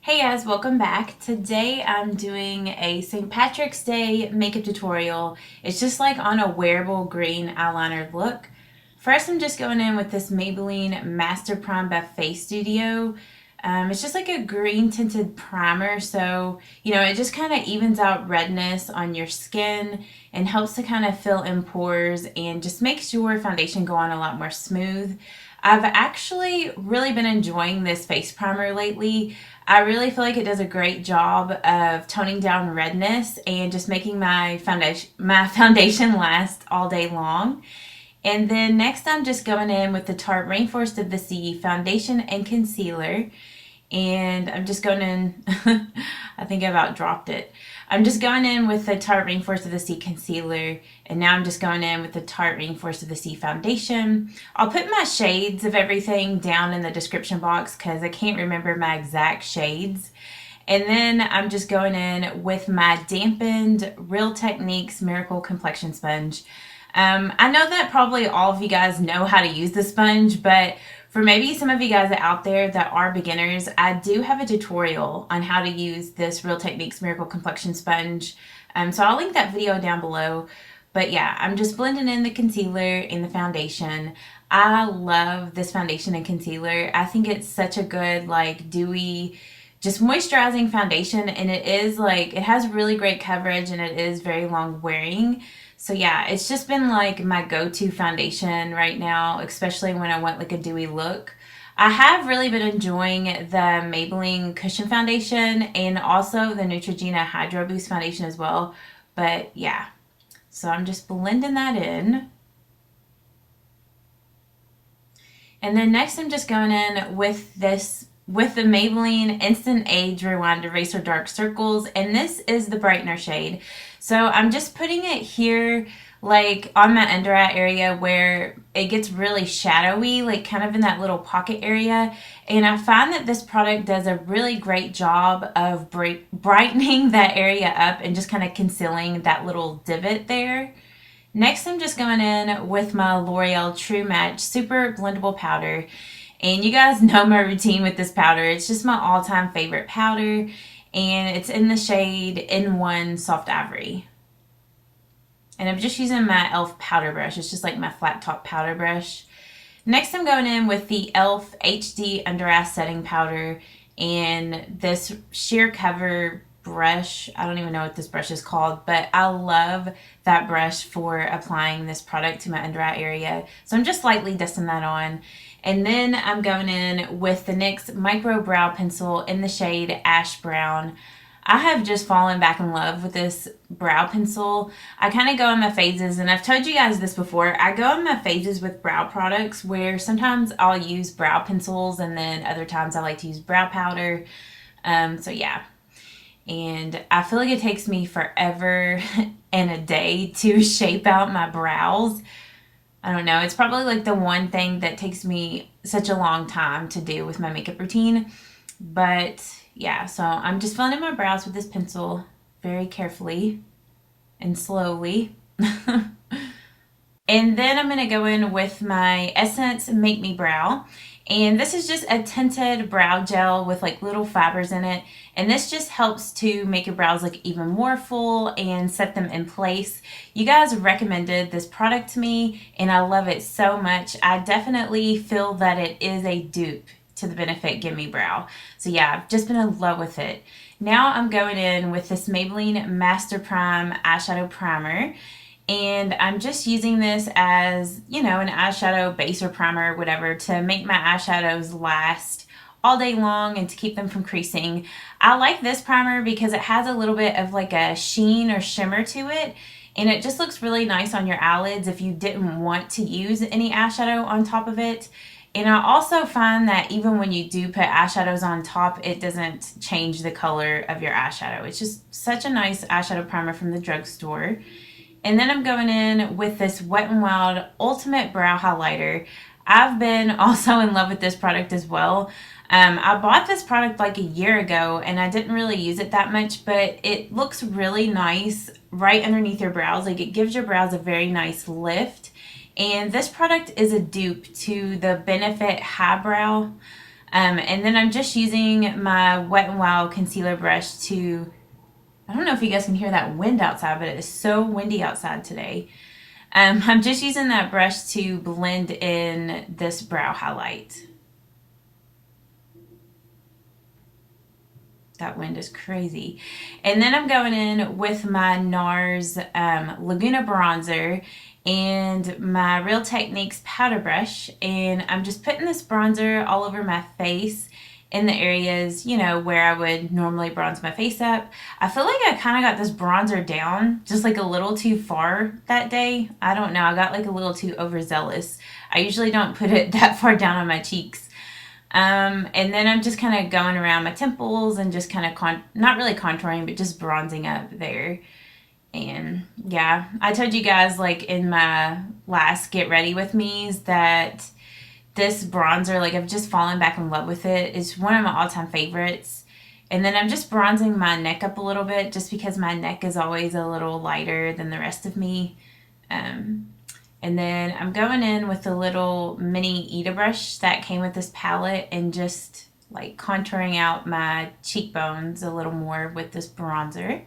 Hey guys, welcome back. Today I'm doing a St. Patrick's Day makeup tutorial. It's just like on a wearable green eyeliner look. First I'm just going in with this Maybelline Master Prime by Face Studio. It's just like a green tinted primer, so it just kind of evens out redness on your skin and helps to kind of fill in pores and just makes your foundation go on a lot more smooth. I've actually really been enjoying this face primer lately. I really feel like it does a great job of toning down redness and just making my foundation last all day long. And then next I'm just going in with the Tarte Rainforest of the Sea foundation and concealer. And I'm just going in, I think I about dropped it. I'm just going in with the Tarte Rainforest of the Sea concealer, and now I'm just going in with the Tarte Rainforest of the Sea foundation. I'll put my shades of everything down in the description box because I can't remember my exact shades. And then I'm just going in with my dampened Real Techniques Miracle Complexion Sponge. I know that probably all of you guys know how to use the sponge, but for maybe some of you guys out there that are beginners, I do have a tutorial on how to use this Real Techniques Miracle Complexion Sponge. So I'll link that video down below. But yeah, I'm just blending in the concealer and the foundation. I love this foundation and concealer. I think it's such a good, like, dewy, just moisturizing foundation, and it has really great coverage and it is very long wearing. So yeah, it's just been like my go-to foundation right now, especially when I want like a dewy look. I have really been enjoying the Maybelline Cushion Foundation and also the Neutrogena Hydro Boost Foundation as well. But yeah, so I'm just blending that in. And then next I'm just going in with the Maybelline Instant Age Rewind Eraser Dark Circles, and this is the brightener shade. So I'm just putting it here like on my under eye area where it gets really shadowy, like kind of in that little pocket area. And I find that this product does a really great job of brightening that area up and just kind of concealing that little divot there. Next, I'm just going in with my L'Oreal True Match Super Blendable Powder. And you guys know my routine with this powder. It's just my all-time favorite powder. And it's in the shade N1 Soft Ivory. And I'm just using my e.l.f. powder brush. It's just like my flat top powder brush. Next, I'm going in with the e.l.f. HD Undereye Setting Powder. And this sheer cover brush, I don't even know what this brush is called, but I love that brush for applying this product to my under eye area. So I'm just lightly dusting that on. And then I'm going in with the NYX Micro Brow Pencil in the shade Ash Brown. I have just fallen back in love with this brow pencil. I kind of go in my phases, and I've told you guys this before. I go in my phases with brow products where sometimes I'll use brow pencils and then other times I like to use brow powder. So yeah. And I feel like it takes me forever and a day to shape out my brows. I don't know. It's probably like the one thing that takes me such a long time to do with my makeup routine. But yeah, so I'm just filling in my brows with this pencil very carefully and slowly. And then I'm going to go in with my Essence Make Me Brow. And this is just a tinted brow gel with like little fibers in it. And this just helps to make your brows look even more full and set them in place. You guys recommended this product to me and I love it so much. I definitely feel that it is a dupe to the Benefit Gimme Brow. So yeah, I've just been in love with it. Now I'm going in with this Maybelline Master Prime eyeshadow primer. And I'm just using this as, an eyeshadow base or primer or whatever to make my eyeshadows last all day long and to keep them from creasing. I like this primer because it has a little bit of like a sheen or shimmer to it. And it just looks really nice on your eyelids if you didn't want to use any eyeshadow on top of it. And I also find that even when you do put eyeshadows on top, it doesn't change the color of your eyeshadow. It's just such a nice eyeshadow primer from the drugstore. And then I'm going in with this Wet n Wild Ultimate Brow Highlighter. I've been also in love with this product as well. I bought this product like a year ago and I didn't really use it that much, but it looks really nice right underneath your brows. Like it gives your brows a very nice lift. And this product is a dupe to the Benefit Highbrow And then I'm just using my Wet n Wild concealer brush to, I don't know if you guys can hear that wind outside, but it is so windy outside today. I'm just using that brush to blend in this brow highlight. That wind is crazy. And then I'm going in with my NARS Laguna bronzer and my Real Techniques powder brush. And I'm just putting this bronzer all over my face in the areas, you know, where I would normally bronze my face up. I feel like I kind of got this bronzer down just like a little too far that day. I don't know. I got like a little too overzealous. I usually don't put it that far down on my cheeks. And then I'm just kind of going around my temples and just kind of not really contouring, but just bronzing up there. And yeah, I told you guys like in my last Get Ready With Me's that this bronzer, like I've just fallen back in love with it. It's one of my all-time favorites. And then I'm just bronzing my neck up a little bit just because my neck is always a little lighter than the rest of me. And then I'm going in with a little mini Ita brush that came with this palette and just like contouring out my cheekbones a little more with this bronzer.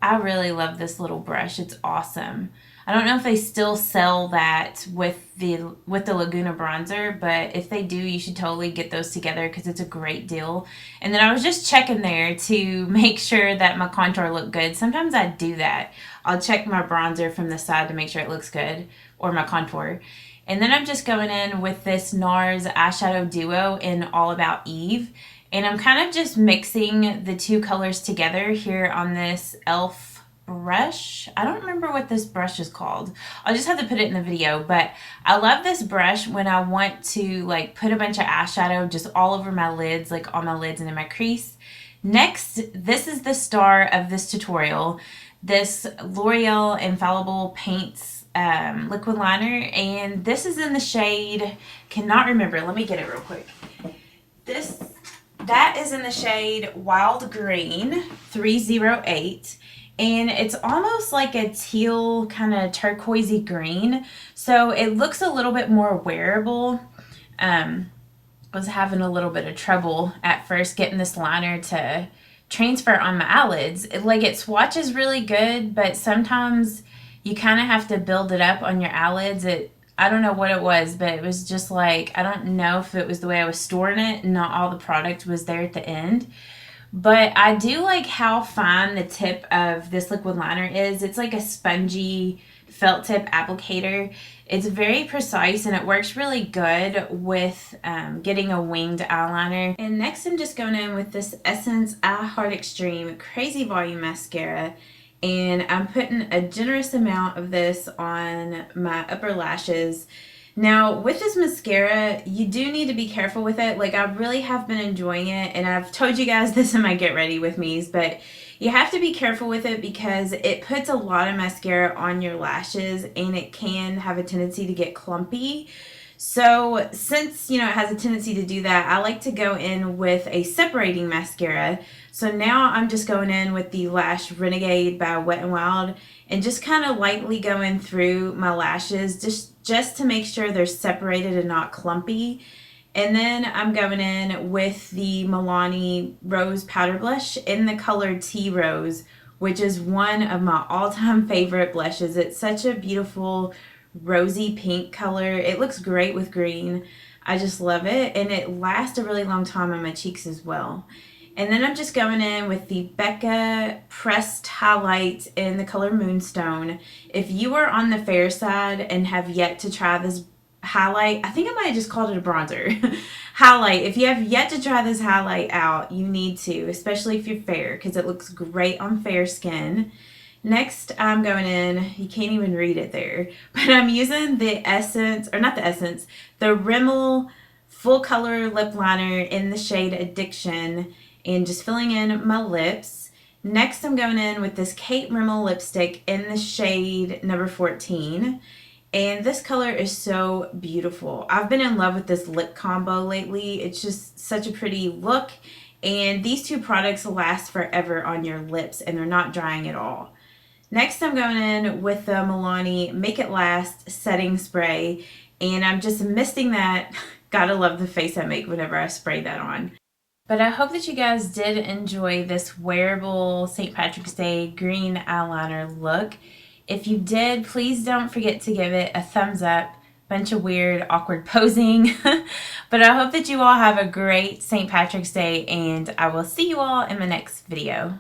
I really love this little brush. It's awesome. I don't know if they still sell that with the Laguna bronzer, but if they do, you should totally get those together because it's a great deal. And then I was just checking there to make sure that my contour looked good. Sometimes I do that. I'll check my bronzer from the side to make sure it looks good, or my contour. And then I'm just going in with this NARS eyeshadow duo in All About Eve. And I'm kind of just mixing the two colors together here on this e.l.f. brush. I don't remember what this brush is called. I'll just have to put it in the video, but I love this brush when I want to like put a bunch of eyeshadow just all over my lids, like on my lids and in my crease. Next, this is the star of this tutorial, this L'Oreal Infallible Paints liquid liner, and this is in the shade, cannot remember, let me get it real quick. That is in the shade Wild Green 308. And it's almost like a teal kind of turquoisey green. So it looks a little bit more wearable. Was having a little bit of trouble at first getting this liner to transfer on my eyelids. It swatches really good, but sometimes you kind of have to build it up on your eyelids. I don't know what it was, but it was just like, I don't know if it was the way I was storing it and not all the product was there at the end. But I do like how fine the tip of this liquid liner is. It's like a spongy felt tip applicator. It's very precise and it works really good with getting a winged eyeliner. And next I'm just going in with this Essence I Heart Extreme Crazy Volume Mascara. And I'm putting a generous amount of this on my upper lashes. Now, with this mascara, you do need to be careful with it. Like, I really have been enjoying it, and I've told you guys this in my Get Ready With Me's, but you have to be careful with it because it puts a lot of mascara on your lashes, and it can have a tendency to get clumpy. So, since, you know, it has a tendency to do that, I like to go in with a separating mascara. So now I'm just going in with the Lash Renegade by Wet n Wild and just kind of lightly going through my lashes just to make sure they're separated and not clumpy. And then I'm going in with the Milani Rose Powder Blush in the color Tea Rose, which is one of my all-time favorite blushes. It's such a beautiful rosy pink color. It looks great with green. I just love it, and it lasts a really long time on my cheeks as well. And then I'm just going in with the Becca Pressed Highlight in the color Moonstone. If you are on the fair side and have yet to try this highlight, I think I might have just called it a bronzer. Highlight. If you have yet to try this highlight out, you need to, especially if you're fair, because it looks great on fair skin. Next, I'm going in, you can't even read it there, but I'm using the Essence, or not the Essence, the Rimmel Full Color Lip Liner in the shade Addiction, and just filling in my lips. Next, I'm going in with this Kate Rimmel lipstick in the shade number 14. And this color is so beautiful. I've been in love with this lip combo lately. It's just such a pretty look. And these two products last forever on your lips and they're not drying at all. Next, I'm going in with the Milani Make It Last Setting Spray. And I'm just misting that. Gotta love the face I make whenever I spray that on. But I hope that you guys did enjoy this wearable St. Patrick's Day green eyeliner look. If you did, please don't forget to give it a thumbs up. Bunch of weird, awkward posing. But I hope that you all have a great St. Patrick's Day, and I will see you all in my next video.